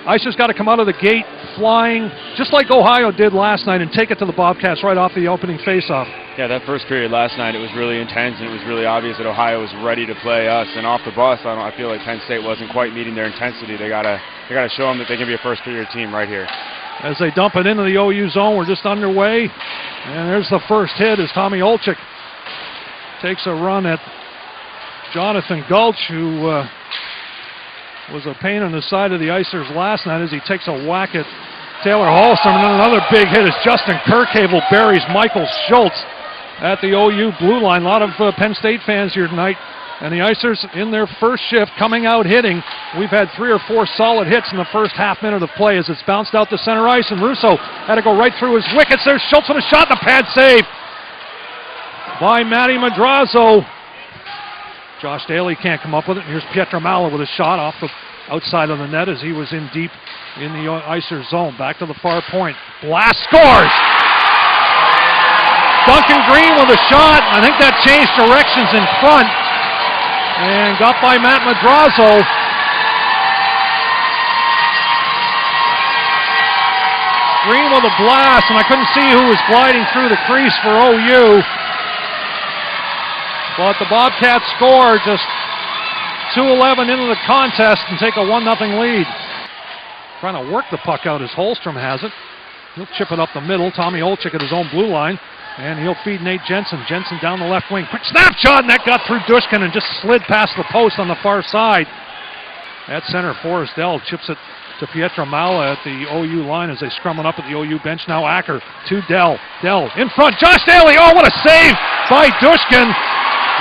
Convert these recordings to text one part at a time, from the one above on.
Icers got to come out of the gate flying, just like Ohio did last night, and take it to the Bobcats right off the opening faceoff. Yeah, that first period last night, it was really intense, and it was really obvious that Ohio was ready to play us. And off the bus, I feel like Penn State wasn't quite meeting their intensity. They gotta show them that they can be a first-period team right here. As they dump it into the OU zone, we're just underway, and there's the first hit as Tommy Olczyk takes a run at Jonathan Gulch, who was a pain on the side of the Icers last night as he takes a whack at Taylor Hallstrom. And then another big hit as Justin Kirkable buries Michael Schultz at the OU blue line. A lot of Penn State fans here tonight. And the Icers in their first shift coming out hitting. We've had 3 or 4 solid hits in the first half minute of play as it's bounced out to center ice. And Russo had to go right through his wickets. There's Schultz with a shot and a pad save by Matty Madrazo. Josh Daly can't come up with it. Here's Pietro Malla with a shot off the outside of the net as he was in deep in the Icers zone. Back to the far point. Blast scores! Duncan Green with a shot. I think that changed directions in front and got by Matt Madrazo. Green with a blast, and I couldn't see who was gliding through the crease for OU. But the Bobcats score just 2:11 into the contest and take a 1-0 lead. Trying to work the puck out as Hallstrom has it. He'll chip it up the middle. Tommy Olczyk at his own blue line. And he'll feed Nate Jensen. Jensen down the left wing. Quick snapshot, and that got through Dushkin and just slid past the post on the far side. At center, Forrest Dell chips it to Pietro Malla at the OU line as they scrum it up at the OU bench. Now Acker to Dell. Dell in front. Josh Daly. Oh, what a save by Dushkin.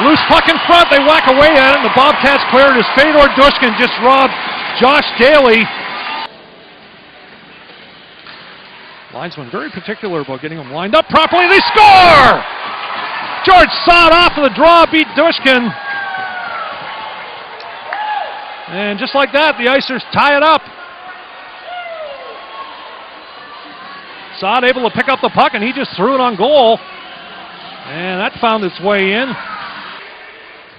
Loose puck in front, they whack away at it, and the Bobcats clear it as Fedor Dushkin just robbed Josh Daly. Linesman very particular about getting them lined up properly. They score! George Sod off of the draw, beat Dushkin. And just like that, the Icers tie it up. Sod able to pick up the puck, and he just threw it on goal. And that found its way in.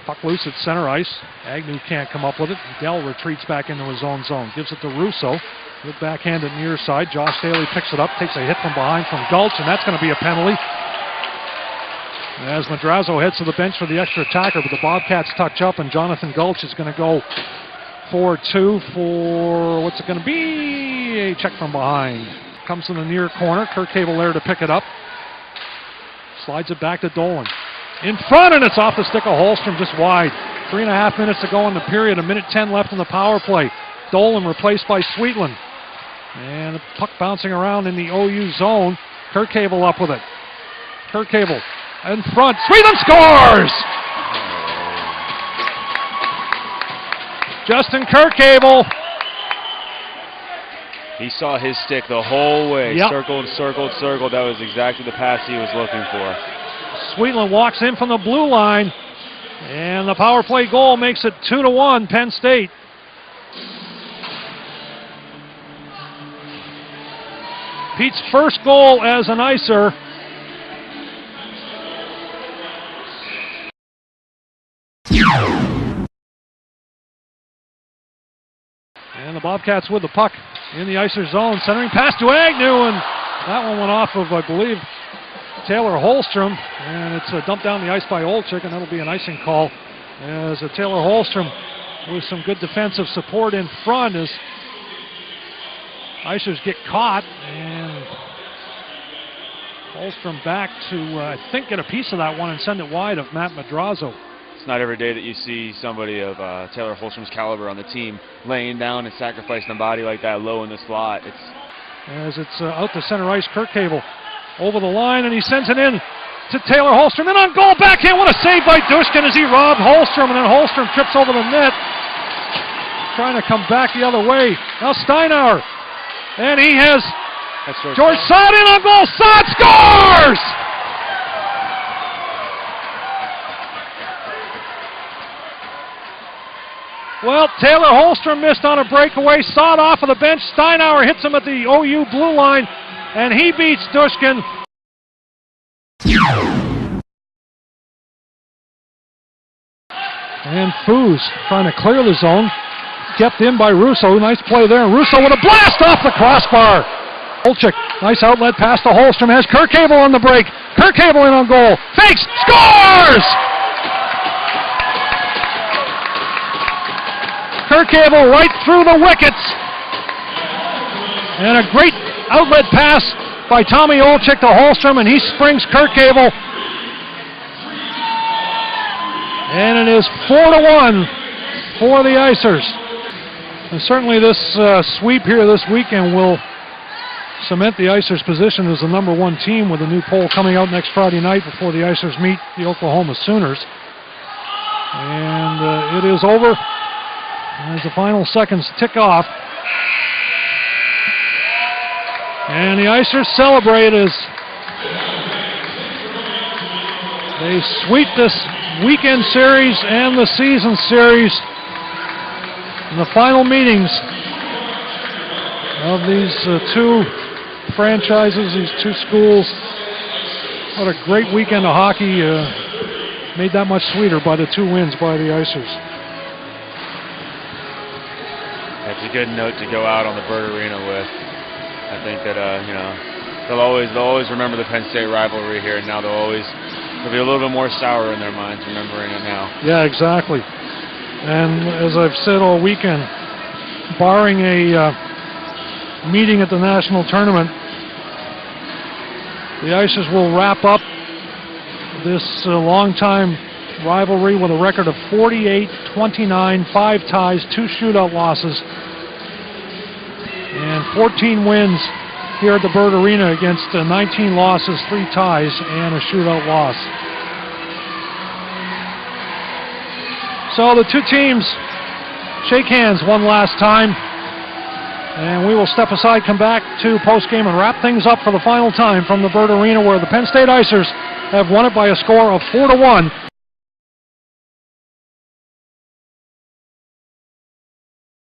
Puck loose at center ice. Agnew can't come up with it. Dell retreats back into his own zone. Gives it to Russo. Good backhand at near side. Josh Daly picks it up. Takes a hit from behind from Gulch, and that's going to be a penalty. As Madrazo heads to the bench for the extra attacker, but the Bobcats touch up, and Jonathan Gulch is going to go 4-2 for, what's it going to be? A check from behind. Comes in the near corner. Kirkable there to pick it up. Slides it back to Dolan. In front, and it's off the stick of Hallstrom, just wide. 3.5 minutes to go in the period. 1:10 left in the power play. Dolan replaced by Sweetland. And the puck bouncing around in the OU zone. Kirkable up with it. Kirkable in front. Sweetland scores! Justin Kirkable. He saw his stick the whole way. Yep. Circled, circled, circled. That was exactly the pass he was looking for. Sweetland walks in from the blue line, and the power play goal makes it 2-1 Penn State. Pete's first goal as an Icer. And the Bobcats with the puck in the Icer zone, centering pass to Agnew, and that one went off of, I believe, Taylor Hallstrom, and it's dumped down the ice by Olczyk, and that'll be an icing call as Taylor Hallstrom with some good defensive support in front as Icers get caught, and Hallstrom back to, I think, get a piece of that one and send it wide of Matt Madrazo. It's not every day that you see somebody of Taylor Hallstrom's caliber on the team laying down and sacrificing the body like that low in the slot. As it's out to center ice, Kirkable over the line, and he sends it in to Taylor Hallstrom. In on goal, backhand. What a save by Dushkin as he robbed Hallstrom, and then Hallstrom trips over the net. Trying to come back the other way. Now Steinauer. And he has George Sod in on goal. Sod scores! Well, Taylor Hallstrom missed on a breakaway. Sod off of the bench. Steinauer hits him at the OU blue line, and he beats Dushkin. And Foos trying to clear the zone. Kept in by Russo. Nice play there. And Russo with a blast off the crossbar. Olczyk, nice outlet pass to Holstrom. Has Kirkable on the break. Kirkable in on goal. Fakes. Scores! Kirkable right through the wickets. And a great outlet pass by Tommy Olczyk to Holstrom, and he springs Kirkable. And it is 4-1 for the Icers. And certainly this sweep here this weekend will cement the Icers' position as the number 1 team, with a new poll coming out next Friday night before the Icers meet the Oklahoma Sooners. And it is over as the final seconds tick off. And the Icers celebrate as they sweep this weekend series and the season series in the final meetings of these two franchises, these two schools. What a great weekend of hockey, made that much sweeter by the 2 wins by the Icers. That's a good note to go out on the Bird Arena with. I think that they'll always remember the Penn State rivalry here, and now they'll be a little bit more sour in their minds remembering it now. Yeah, exactly. And as I've said all weekend, barring a meeting at the national tournament, the Icers will wrap up this long-time rivalry with a record of 48-29, 5 ties, 2 shootout losses, and 14 wins here at the Bird Arena against 19 losses, 3 ties, and a shootout loss. So the 2 teams shake hands one last time, and we will step aside, come back to postgame, and wrap things up for the final time from the Bird Arena, where the Penn State Icers have won it by a score of 4-1